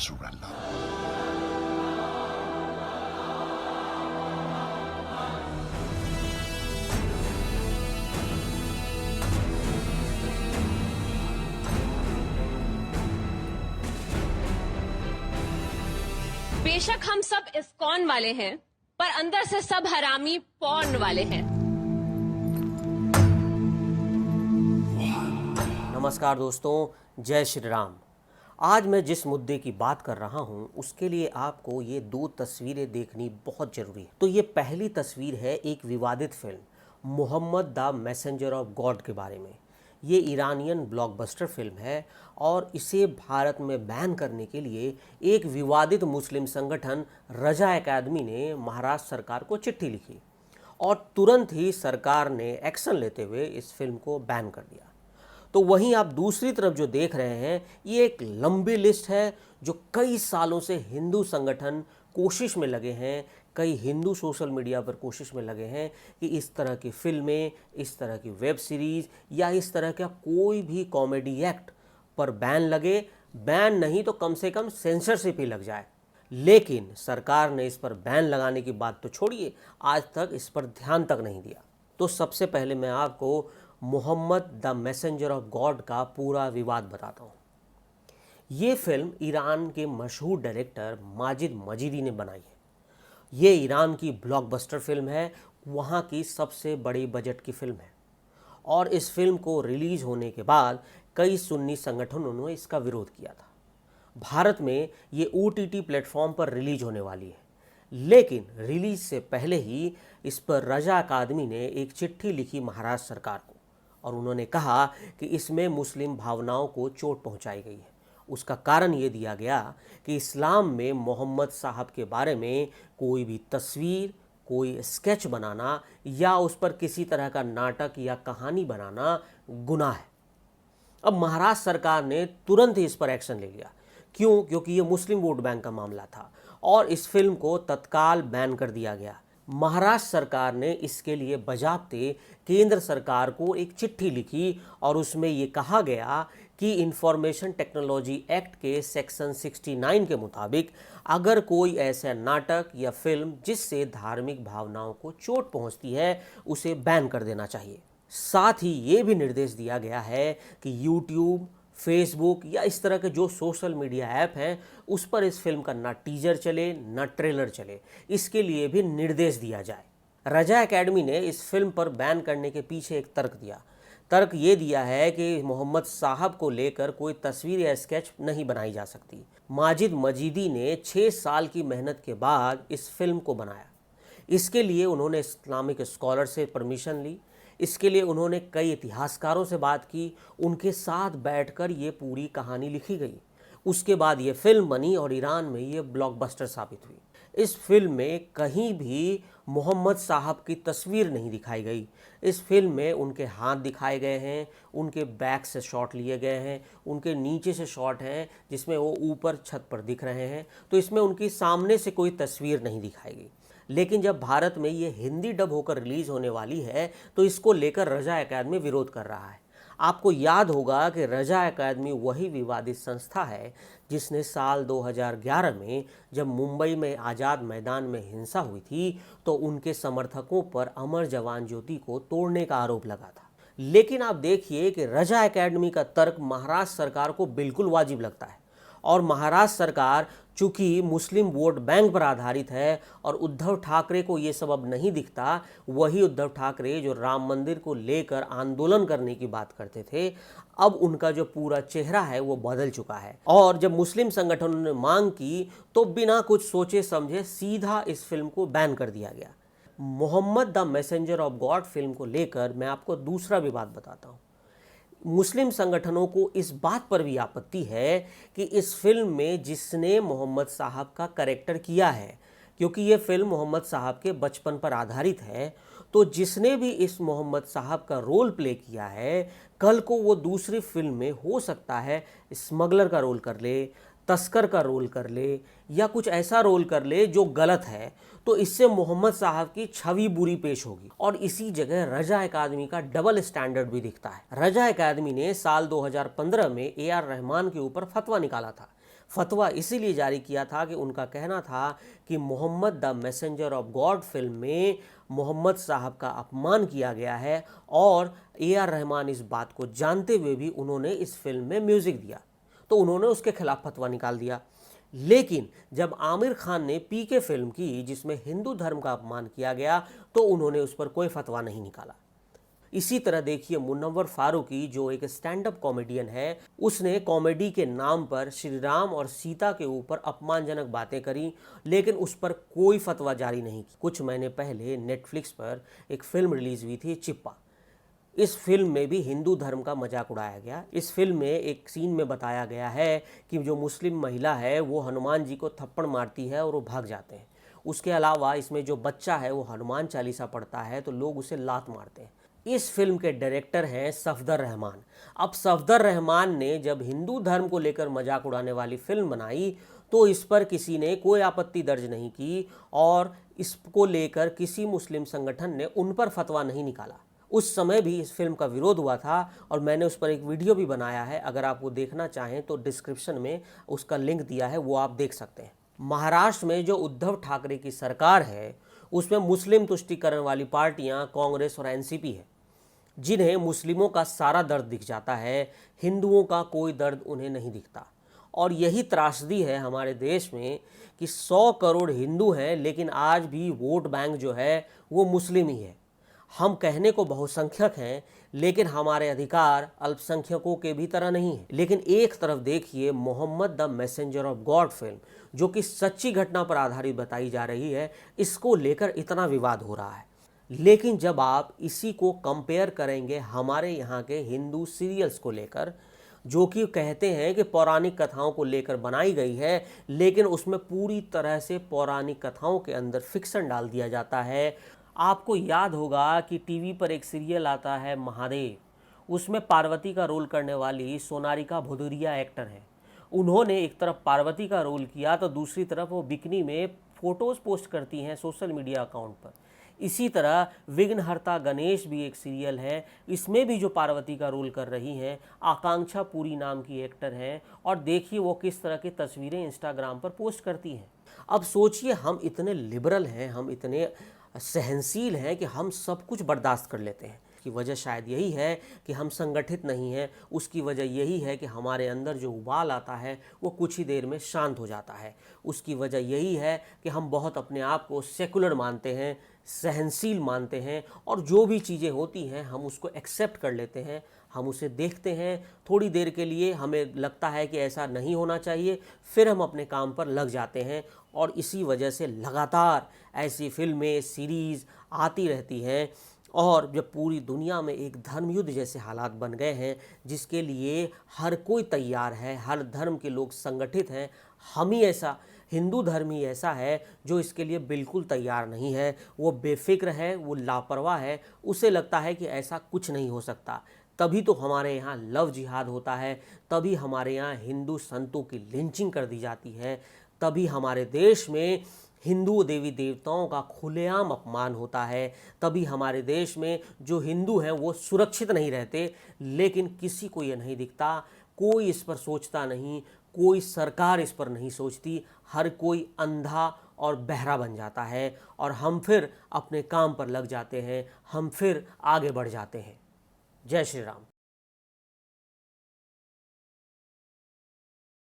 surrender. बेशक हम सब इस्कॉन वाले हैं, पर अंदर से सब हरामी पॉर्न वाले हैं। नमस्कार दोस्तों, जय श्री राम। आज मैं जिस मुद्दे की बात कर रहा हूं उसके लिए आपको ये दो तस्वीरें देखनी बहुत ज़रूरी है। तो ये पहली तस्वीर है एक विवादित film Mohammad the messenger of God के बारे में। ये ईरानियन ब्लॉकबस्टर फिल्म है और इसे भारत में बैन करने के लिए एक विवादित मुस्लिम संगठन रजा एकेडमी ने महाराष्ट्र सरकार को चिट्ठी लिखी और तुरंत ही सरकार ने एक्शन लेते हुए इस फिल्म को बैन कर दिया। तो वहीं आप दूसरी तरफ जो देख रहे हैं ये एक लंबी लिस्ट है जो कई सालों से हिंदू संगठन कोशिश में लगे हैं, कई हिंदू सोशल मीडिया पर कोशिश में लगे हैं कि इस तरह की फिल्में, इस तरह की वेब सीरीज़ या इस तरह का कोई भी कॉमेडी एक्ट पर बैन लगे। बैन नहीं तो कम से कम सेंसरशिप ही लग जाए। लेकिन सरकार ने इस पर बैन लगाने की बात तो छोड़िए, आज तक इस पर ध्यान तक नहीं दिया। तो सबसे पहले मैं आपको Mohammad the messenger of God का पूरा विवाद बताता हूँ। ये फिल्म ईरान के मशहूर डायरेक्टर माजिद मजीदी ने बनाई है। ये ईरान की ब्लॉकबस्टर फिल्म है, वहाँ की सबसे बड़ी बजट की फिल्म है और इस फिल्म को रिलीज़ होने के बाद कई सुन्नी संगठनों ने इसका विरोध किया था। भारत में ये OTT प्लेटफॉर्म पर रिलीज होने वाली है, लेकिन रिलीज से पहले ही इस पर रजा अकादमी ने एक चिट्ठी लिखी महाराष्ट्र सरकार को और उन्होंने कहा कि इसमें मुस्लिम भावनाओं को चोट पहुंचाई गई है। उसका कारण ये दिया गया कि इस्लाम में मोहम्मद साहब के बारे में कोई भी तस्वीर, कोई स्केच बनाना या उस पर किसी तरह का नाटक या कहानी बनाना गुनाह है। अब महाराष्ट्र सरकार ने तुरंत ही इस पर एक्शन ले लिया। क्यों? क्योंकि ये मुस्लिम वोट बैंक का मामला था और इस फिल्म को तत्काल बैन कर दिया गया। महाराष्ट्र सरकार ने इसके लिए बजाबते केंद्र सरकार को एक चिट्ठी लिखी और उसमें ये कहा गया कि इंफॉर्मेशन टेक्नोलॉजी एक्ट के सेक्शन 69 के मुताबिक अगर कोई ऐसा नाटक या फिल्म जिससे धार्मिक भावनाओं को चोट पहुंचती है उसे बैन कर देना चाहिए। साथ ही ये भी निर्देश दिया गया है कि यूट्यूब, फेसबुक या इस तरह के जो सोशल मीडिया ऐप हैं उस पर इस फिल्म का ना टीजर चले ना ट्रेलर चले, इसके लिए भी निर्देश दिया जाए। रजा एकेडमी ने इस फिल्म पर बैन करने के पीछे एक तर्क दिया। तर्क ये दिया है कि मोहम्मद साहब को लेकर कोई तस्वीर या स्केच नहीं बनाई जा सकती। माजिद मजीदी ने 6 साल की मेहनत के बाद इस फिल्म को बनाया। इसके लिए उन्होंने इस्लामिक स्कॉलर से परमिशन ली। इसके लिए उन्होंने कई इतिहासकारों से बात की, उनके साथ बैठकर ये पूरी कहानी लिखी गई। उसके बाद ये फिल्म बनी और ईरान में ये ब्लॉकबस्टर साबित हुई। इस फिल्म में कहीं भी मोहम्मद साहब की तस्वीर नहीं दिखाई गई। इस फिल्म में उनके हाथ दिखाए गए हैं, उनके बैक से शॉट लिए गए हैं, उनके नीचे से शॉट हैं जिसमें वो ऊपर छत पर दिख रहे हैं। तो इसमें उनकी सामने से कोई तस्वीर नहीं दिखाई गई। लेकिन जब भारत में ये हिंदी डब होकर रिलीज होने वाली है तो इसको लेकर रजा एकेडमी विरोध कर रहा है। आपको याद होगा कि रजा एकेडमी वही विवादित संस्था है जिसने साल 2011 में जब मुंबई में आज़ाद मैदान में हिंसा हुई थी तो उनके समर्थकों पर अमर जवान ज्योति को तोड़ने का आरोप लगा था। लेकिन आप देखिए कि रजा एकेडमी का तर्क महाराष्ट्र सरकार को बिल्कुल वाजिब लगता है और महाराष्ट्र सरकार चूंकि मुस्लिम वोट बैंक पर आधारित है और उद्धव ठाकरे को ये सब अब नहीं दिखता, वही उद्धव ठाकरे जो राम मंदिर को लेकर आंदोलन करने की बात करते थे, अब उनका जो पूरा चेहरा है वो बदल चुका है। और जब मुस्लिम संगठनों ने मांग की तो बिना कुछ सोचे समझे सीधा इस फिल्म को बैन कर दिया गया। Mohammad the messenger of God film को लेकर मैं आपको दूसरा विवाद बताता हूँ। मुस्लिम संगठनों को इस बात पर भी आपत्ति है कि इस फिल्म में जिसने मोहम्मद साहब का कैरेक्टर किया है, क्योंकि ये फिल्म मोहम्मद साहब के बचपन पर आधारित है, तो जिसने भी इस मोहम्मद साहब का रोल प्ले किया है, कल को वो दूसरी फिल्म में हो सकता है स्मगलर का रोल कर ले, तस्कर का रोल कर ले या कुछ ऐसा रोल कर ले जो गलत है, तो इससे मोहम्मद साहब की छवि बुरी पेश होगी। और इसी जगह रजा अकादमी का डबल स्टैंडर्ड भी दिखता है। रजा अकादमी ने साल 2015 में AR रहमान के ऊपर फतवा निकाला था। फतवा इसीलिए जारी किया था कि उनका कहना था कि Mohammad the messenger of God film में मोहम्मद साहब का अपमान किया गया है और ए.आर. रहमान इस बात को जानते हुए भी उन्होंने इस फिल्म में म्यूज़िक दिया, तो उन्होंने उसके खिलाफ फतवा निकाल दिया। लेकिन जब आमिर खान ने पीके फिल्म की जिसमें हिंदू धर्म का अपमान किया गया तो उन्होंने उस पर कोई फतवा नहीं निकाला। इसी तरह देखिए मुनव्वर फारूकी जो एक स्टैंड अप कॉमेडियन है, उसने कॉमेडी के नाम पर श्री राम और सीता के ऊपर अपमानजनक बातें करी, लेकिन उस पर कोई फतवा जारी नहीं की। कुछ महीने पहले नेटफ्लिक्स पर एक फिल्म रिलीज हुई थी चिप्पा। इस फिल्म में भी हिंदू धर्म का मजाक उड़ाया गया। इस फिल्म में एक सीन में बताया गया है कि जो मुस्लिम महिला है वो हनुमान जी को थप्पड़ मारती है और वो भाग जाते हैं। उसके अलावा इसमें जो बच्चा है वो हनुमान चालीसा पढ़ता है तो लोग उसे लात मारते हैं। इस फिल्म के डायरेक्टर हैं सफदर रहमान। अब सफदर रहमान ने जब हिंदू धर्म को लेकर मजाक उड़ाने वाली फिल्म बनाई तो इस पर किसी ने कोई आपत्ति दर्ज नहीं की और इसको लेकर किसी मुस्लिम संगठन ने उन पर फतवा नहीं निकाला। उस समय भी इस फिल्म का विरोध हुआ था और मैंने उस पर एक वीडियो भी बनाया है, अगर आप वो देखना चाहें तो डिस्क्रिप्शन में उसका लिंक दिया है, वो आप देख सकते हैं। महाराष्ट्र में जो उद्धव ठाकरे की सरकार है उसमें मुस्लिम तुष्टीकरण वाली पार्टियां कांग्रेस और एनसीपी है, जिन्हें मुस्लिमों का सारा दर्द दिख जाता है, हिंदुओं का कोई दर्द उन्हें नहीं दिखता। और यही त्रासदी है हमारे देश में कि 100 करोड़ हिंदू हैं लेकिन आज भी वोट बैंक जो है वो मुस्लिम ही है। हम कहने को बहुसंख्यक हैं लेकिन हमारे अधिकार अल्पसंख्यकों के भी तरह नहीं है। लेकिन एक तरफ देखिए Mohammad the messenger of God film जो कि सच्ची घटना पर आधारित बताई जा रही है, इसको लेकर इतना विवाद हो रहा है। लेकिन जब आप इसी को कंपेयर करेंगे हमारे यहाँ के हिंदू सीरियल्स को लेकर, जो कि कहते हैं कि पौराणिक कथाओं को लेकर बनाई गई है, लेकिन उसमें पूरी तरह से पौराणिक कथाओं के अंदर फिक्शन डाल दिया जाता है। आपको याद होगा कि टीवी पर एक सीरियल आता है महादेव, उसमें पार्वती का रोल करने वाली सोनारिका भदौरिया एक्टर हैं। उन्होंने एक तरफ पार्वती का रोल किया तो दूसरी तरफ वो बिकनी में फ़ोटोज़ पोस्ट करती हैं सोशल मीडिया अकाउंट पर। इसी तरह विघ्नहर्ता गणेश भी एक सीरियल है, इसमें भी जो पार्वती का रोल कर रही हैं आकांक्षा पुरी नाम की एक्टर हैं, और देखिए वो किस तरह की तस्वीरें इंस्टाग्राम पर पोस्ट करती हैं। अब सोचिए हम इतने लिबरल हैं, हम इतने सहनशील हैं कि हम सब कुछ बर्दाश्त कर लेते हैं। की वजह शायद यही है कि हम संगठित नहीं हैं, उसकी वजह यही है कि हमारे अंदर जो उबाल आता है वो कुछ ही देर में शांत हो जाता है। उसकी वजह यही है कि हम बहुत अपने आप को सेकुलर मानते हैं, सहनशील मानते हैं, और जो भी चीज़ें होती हैं हम उसको एक्सेप्ट कर लेते हैं। हम उसे देखते हैं, थोड़ी देर के लिए हमें लगता है कि ऐसा नहीं होना चाहिए, फिर हम अपने काम पर लग जाते हैं, और इसी वजह से लगातार ऐसी फिल्में सीरीज़ आती रहती हैं। और जब पूरी दुनिया में एक धर्म युद्ध जैसे हालात बन गए हैं जिसके लिए हर कोई तैयार है, हर धर्म के लोग संगठित हैं, हम ही ऐसा, हिंदू धर्म ही ऐसा है जो इसके लिए बिल्कुल तैयार नहीं है। वो बेफिक्र है, वो लापरवाह है, उसे लगता है कि ऐसा कुछ नहीं हो सकता। तभी तो हमारे यहाँ लव जिहाद होता है, तभी हमारे यहाँ हिंदू संतों की लिंचिंग कर दी जाती है, तभी हमारे देश में हिंदू देवी देवताओं का खुलेआम अपमान होता है, तभी हमारे देश में जो हिंदू हैं वो सुरक्षित नहीं रहते। लेकिन किसी को ये नहीं दिखता, कोई इस पर सोचता नहीं, कोई सरकार इस पर नहीं सोचती, हर कोई अंधा और बहरा बन जाता है और हम फिर अपने काम पर लग जाते हैं, हम फिर आगे बढ़ जाते हैं। जय श्री राम।